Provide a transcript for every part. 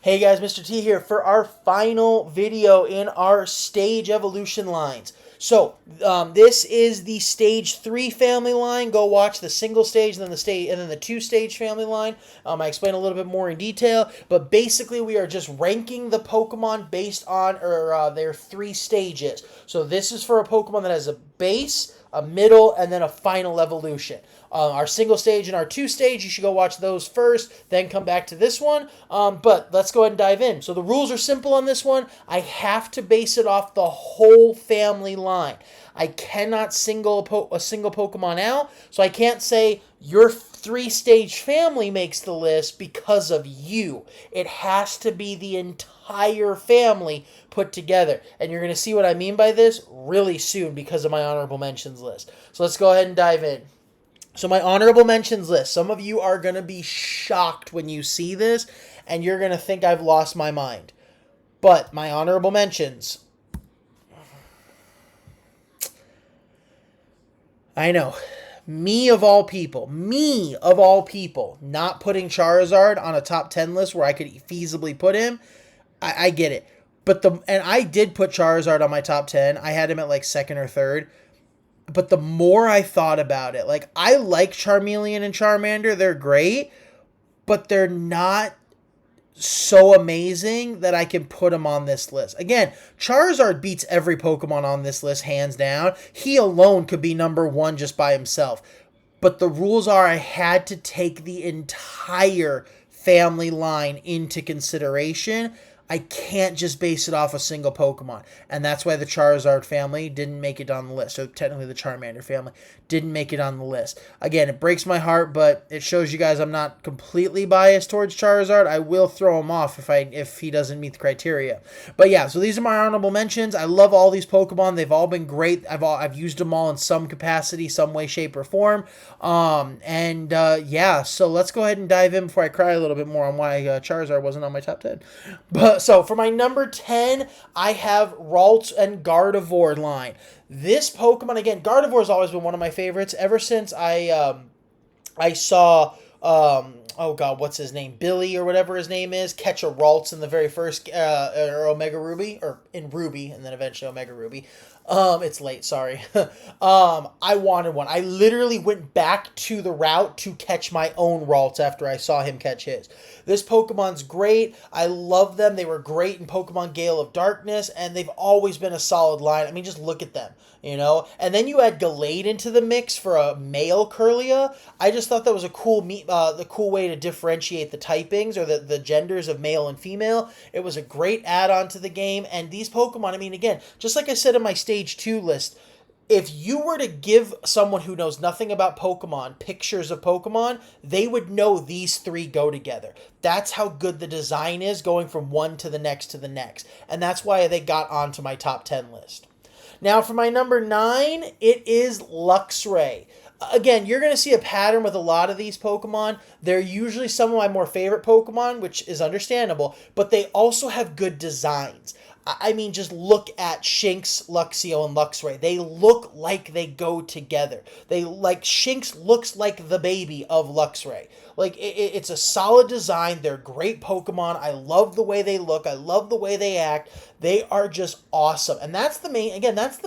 Hey guys, Mr. T here for our final video in our stage evolution lines. This is the stage 3 family line. Go watch the single stage, and then the 2-stage family line. I explain a little bit more in detail, but basically we are just ranking the Pokemon based on their 3 stages. So this is for a Pokemon that has a base, a middle, and then a final evolution. Our single stage and our 2-stage, you should go watch those first, then come back to this one. But let's go ahead and dive in. So the rules are simple on this one. I have to base it off the whole family line. I cannot single a single Pokemon out, so I can't say your 3-stage family makes the list because of you. It has to be the entire family put together. And you're going to see what I mean by this really soon because of my honorable mentions list. So let's go ahead and dive in. So my honorable mentions list. Some of you are going to be shocked when you see this, and you're going to think I've lost my mind. But my honorable mentions. I know. Me of all people, not putting Charizard on a top 10 list where I could feasibly put him. I get it. And I did put Charizard on my top 10. I had him at like second or third. But the more I thought about it, like, I like Charmeleon and Charmander. They're great, but they're not so amazing that I can put them on this list. Again, Charizard beats every Pokemon on this list hands down. He alone could be number 1 just by himself. But the rules are I had to take the entire family line into consideration. I can't just base it off a single Pokemon. And that's why the Charizard family didn't make it on the list. So technically the Charmander family didn't make it on the list. Again, it breaks my heart, but it shows you guys I'm not completely biased towards Charizard. I will throw him off if he doesn't meet the criteria. But yeah, so these are my honorable mentions. I love all these Pokemon. They've all been great. I've used them all in some capacity, some way, shape, or form. Yeah, so let's go ahead and dive in before I cry a little bit more on why Charizard wasn't on my top 10. But so for my number 10, I have Ralts and Gardevoir line. This Pokemon, again, Gardevoir has always been one of my favorites ever since I saw oh god, what's his name? Billy or whatever his name is, catch a Ralts in the very first or Omega Ruby, or in Ruby and then eventually Omega Ruby. It's late, sorry. I wanted one. I literally went back to the route to catch my own Ralts after I saw him catch his. This Pokemon's great. I love them. They were great in Pokemon Gale of Darkness, and they've always been a solid line. I mean, just look at them, you know? And then you add Gallade into the mix for a male Kirlia. I just thought that was a cool the cool way to differentiate the typings or the genders of male and female. It was a great add-on to the game, and these Pokemon, I mean, again, just like I said in my Stage 2 list, if you were to give someone who knows nothing about Pokemon pictures of Pokemon, they would know these 3 go together. That's how good the design is, going from one to the next to the next. And that's why they got onto my top 10 list. Now for my number 9, it is Luxray. Again, you're going to see a pattern with a lot of these Pokemon. They're usually some of my more favorite Pokemon, which is understandable, but they also have good designs. I mean, just look at Shinx, Luxio, and Luxray. They look like they go together. Shinx looks like the baby of Luxray. Like, it's a solid design. They're great Pokemon. I love the way they look. I love the way they act. They are just awesome. And that's the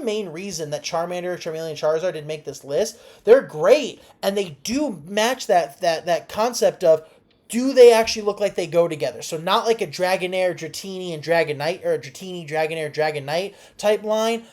main reason that Charmander, Charmeleon, and Charizard didn't make this list. They're great, and they do match that concept of, do they actually look like they go together? So not like a Dragonair, Dratini, and Dragonite, or a Dratini, Dragonair, Dragonite type line.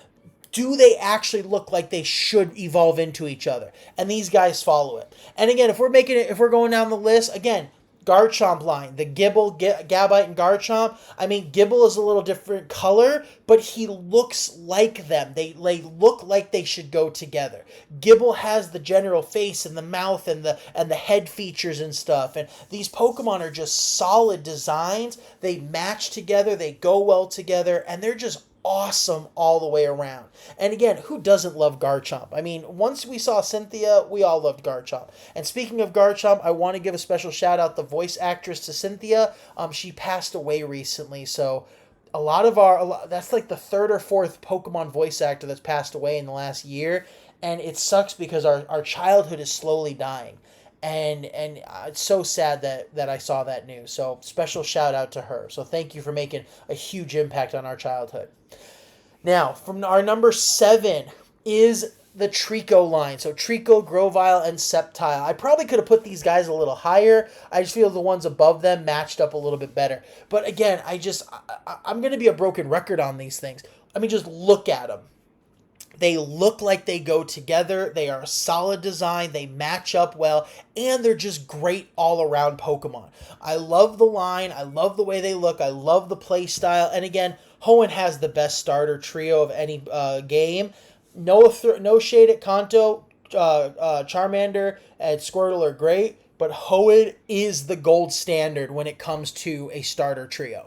Do they actually look like they should evolve into each other? And these guys follow it. And again, if we're going down the list, again, Garchomp line, the Gible, Gabite, and Garchomp. I mean, Gible is a little different color, but he looks like them. They look like they should go together. Gible has the general face and the mouth and the head features and stuff. And these Pokemon are just solid designs. They match together. They go well together, and they're just awesome all the way around. And again, who doesn't love Garchomp? I mean, once we saw Cynthia, we all loved Garchomp. And speaking of Garchomp, I want to give a special shout out the voice actress to Cynthia. She passed away recently, so that's like the 3rd or 4th Pokemon voice actor that's passed away in the last year, and it sucks because our childhood is slowly dying. and it's so sad that I saw that news. So special shout out to her. So thank you for making a huge impact on our childhood. Now, from our number 7 is the Trico line. So Trico, Grovyle, and Sceptile. I probably could have put these guys a little higher. I just feel the ones above them matched up a little bit better. But again, I'm going to be a broken record on these things. I mean, just look at them. They look like they go together. They are a solid design. They match up well. And they're just great all around Pokemon. I love the line. I love the way they look. I love the play style. And again, Hoenn has the best starter trio of any game. No shade at Kanto. Charmander and Squirtle are great. But Hoenn is the gold standard when it comes to a starter trio.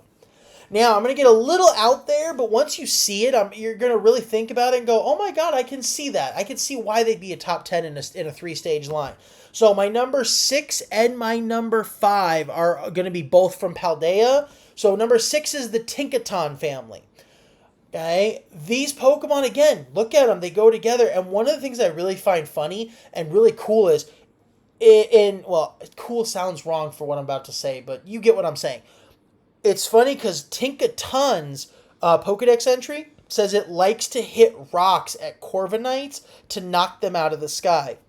Now, I'm going to get a little out there, but once you see it, you're going to really think about it and go, oh my god, I can see that. I can see why they'd be a top 10 in a 3-stage line. So my number 6 and my number 5 are going to be both from Paldea. So number 6 is the Tinkaton family. Okay, these Pokemon, again, look at them. They go together. And one of the things I really find funny and really cool is, cool sounds wrong for what I'm about to say, but you get what I'm saying. It's funny because Tinkaton's Pokedex entry says it likes to hit rocks at Corviknights to knock them out of the sky.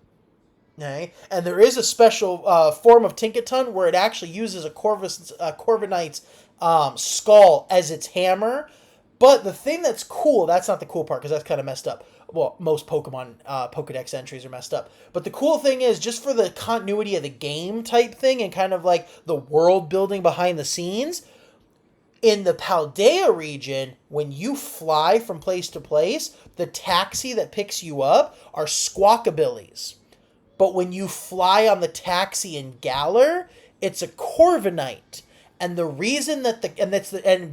Okay? And there is a special form of Tinkaton where it actually uses a Corviknight's skull as its hammer. But the thing that's cool, that's not the cool part because that's kind of messed up. Well, most Pokemon Pokedex entries are messed up. But the cool thing is, just for the continuity of the game type thing and kind of like the world building behind the scenes, in the Paldea region, when you fly from place to place, the taxi that picks you up are Squawkabillies. But when you fly on the taxi in Galar, it's a Corviknight. And the reason that the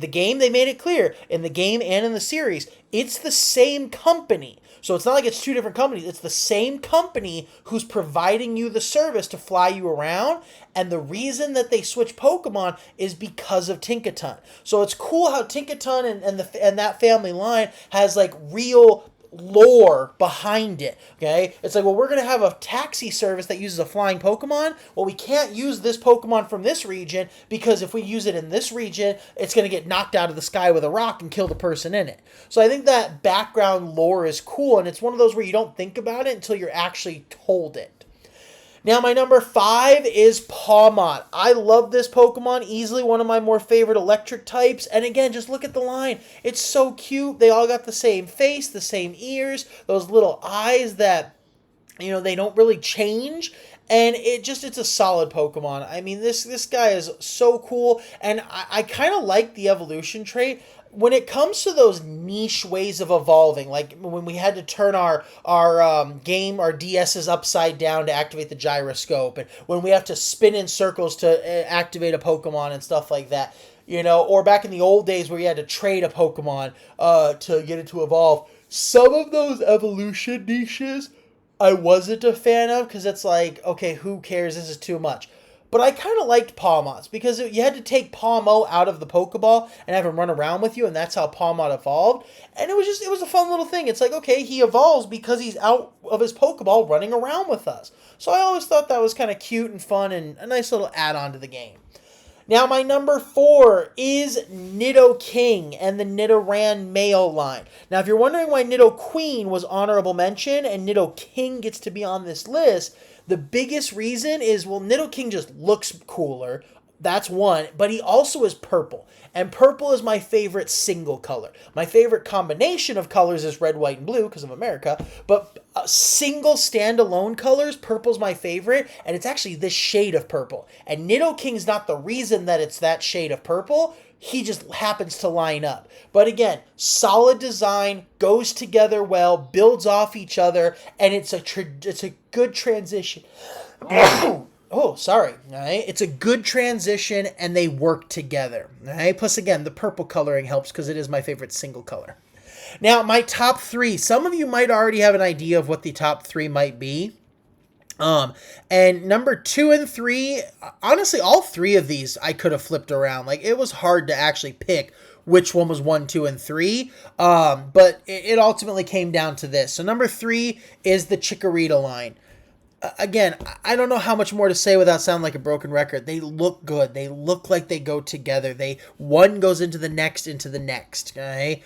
game, they made it clear in the game and in the series, it's the same company. So it's not like it's two different companies. It's the same company who's providing you the service to fly you around. And the reason that they switch Pokemon is because of Tinkaton. So it's cool how Tinkaton and that family line has like real lore behind it. Okay, it's like, well, we're gonna have a taxi service that uses a flying Pokemon. Well, we can't use this Pokemon from this region because if we use it in this region, it's gonna get knocked out of the sky with a rock and kill the person in it. So I think that background lore is cool, and it's one of those where you don't think about it until you're actually told it. Now, my number 5 is Pawmot. I love this Pokemon. Easily one of my more favorite electric types. And again, just look at the line. It's so cute. They all got the same face, the same ears, those little eyes that, they don't really change. And it's a solid Pokemon. I mean, this guy is so cool. And I kind of like the evolution trait. When it comes to those niche ways of evolving, like when we had to turn our DSs upside down to activate the gyroscope, and when we have to spin in circles to activate a Pokemon and stuff like that, or back in the old days where you had to trade a Pokemon to get it to evolve, some of those evolution niches I wasn't a fan of because it's like, okay, who cares? This is too much. But I kind of liked Pawmots because you had to take Pawmo out of the Pokeball and have him run around with you, and that's how Pawmot evolved. And it was a fun little thing. It's like, okay, he evolves because he's out of his Pokeball running around with us. So I always thought that was kind of cute and fun and a nice little add-on to the game. Now, my number 4 is Nidoking and the Nidoran male line. Now, if you're wondering why Nidoqueen was honorable mention and Nidoking gets to be on this list, the biggest reason is, well, Nidoking just looks cooler. That's one. But he also is purple. And purple is my favorite single color. My favorite combination of colors is red, white, and blue because of America. But single standalone colors, purple's my favorite. And it's actually this shade of purple. And Nidoking's not the reason that it's that shade of purple. He just happens to line up. But again, solid design, goes together well, builds off each other, and it's a good transition. Oh, sorry. All right? It's a good transition, and they work together. All right? Plus, again, the purple coloring helps because it is my favorite single color. Now, my top 3. Some of you might already have an idea of what the top 3 might be. And number 2 and 3, honestly, all 3 of these I could have flipped around. Like, it was hard to actually pick which one was 1, 2, and 3. But it ultimately came down to this. So number 3 is the Chikorita line. again, I don't know how much more to say without sounding like a broken record. They look good. They look like they go together. One goes into the next, Okay,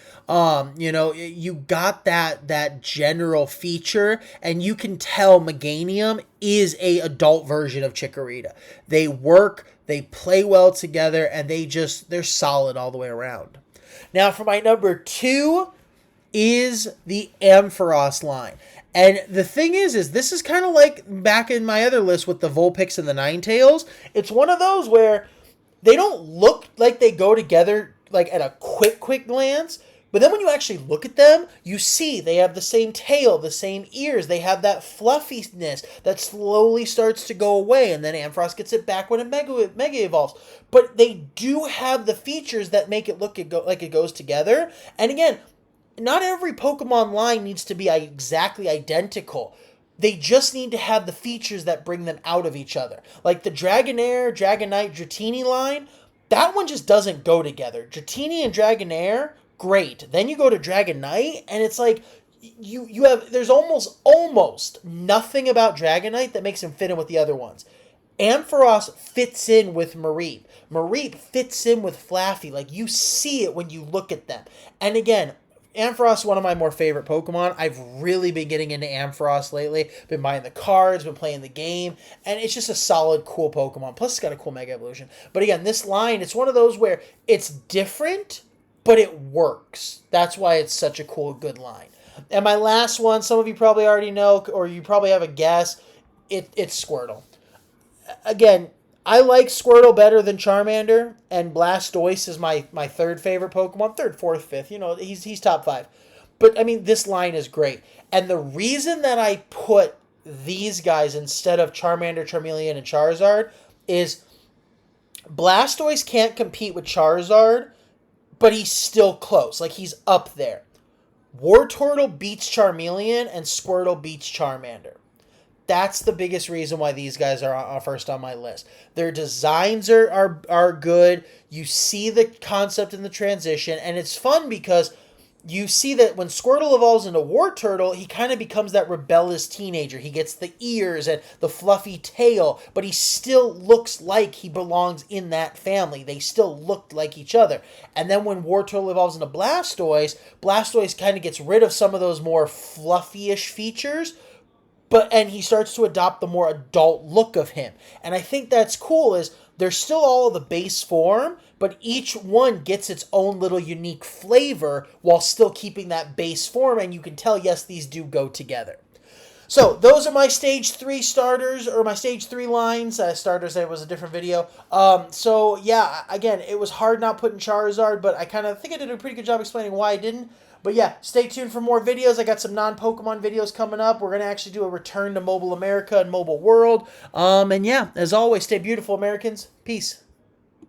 you got that general feature, and you can tell Meganium is a adult version of Chikorita. They work. They play well together, and they're solid all the way around. Now, for my number 2 is the Ampharos line. And the thing is this is kind of like back in my other list with the Vulpix and the Ninetales. It's one of those where they don't look like they go together like at a quick glance. But then when you actually look at them, you see they have the same tail, the same ears. They have that fluffiness that slowly starts to go away. And then Ampharos gets it back when it mega evolves. But they do have the features that make it look like it goes together. And again, not every Pokemon line needs to be exactly identical. They just need to have the features that bring them out of each other. Like the Dragonair, Dragonite, Dratini line, that one just doesn't go together. Dratini and Dragonair, great. Then you go to Dragonite, and it's like there's almost nothing about Dragonite that makes him fit in with the other ones. Ampharos fits in with Mareep. Mareep fits in with Flaffy. Like, you see it when you look at them. And again, Ampharos is one of my more favorite Pokemon. I've really been getting into Ampharos lately. Been buying the cards, been playing the game, and it's just a solid, cool Pokemon. Plus, it's got a cool Mega Evolution. But again, this line, it's one of those where it's different, but it works. That's why it's such a cool, good line. And my last one, some of you probably already know, or you probably have a guess, it's Squirtle. Again, I like Squirtle better than Charmander, and Blastoise is my third favorite Pokemon. Third, fourth, fifth. He's top 5. But, I mean, this line is great. And the reason that I put these guys instead of Charmander, Charmeleon, and Charizard is Blastoise can't compete with Charizard, but he's still close. Like, he's up there. Wartortle beats Charmeleon, and Squirtle beats Charmander. That's the biggest reason why these guys are first on my list. Their designs are good. You see the concept in the transition, and it's fun because you see that when Squirtle evolves into Wartortle, he kind of becomes that rebellious teenager. He gets the ears and the fluffy tail, but he still looks like he belongs in that family. They still look like each other. And then when Wartortle evolves into Blastoise, Blastoise kind of gets rid of some of those more fluffy-ish features, and he starts to adopt the more adult look of him. And I think that's cool is they're still all the base form, but each one gets its own little unique flavor while still keeping that base form. And you can tell, yes, these do go together. So those are my stage 3 starters, or my stage 3 lines. Starters, it was a different video. So yeah, again, it was hard not putting Charizard, but I kind of think I did a pretty good job explaining why I didn't. But yeah, stay tuned for more videos. I got some non-Pokemon videos coming up. We're going to actually do a return to Mobile America and Mobile World. And yeah, as always, stay beautiful, Americans. Peace.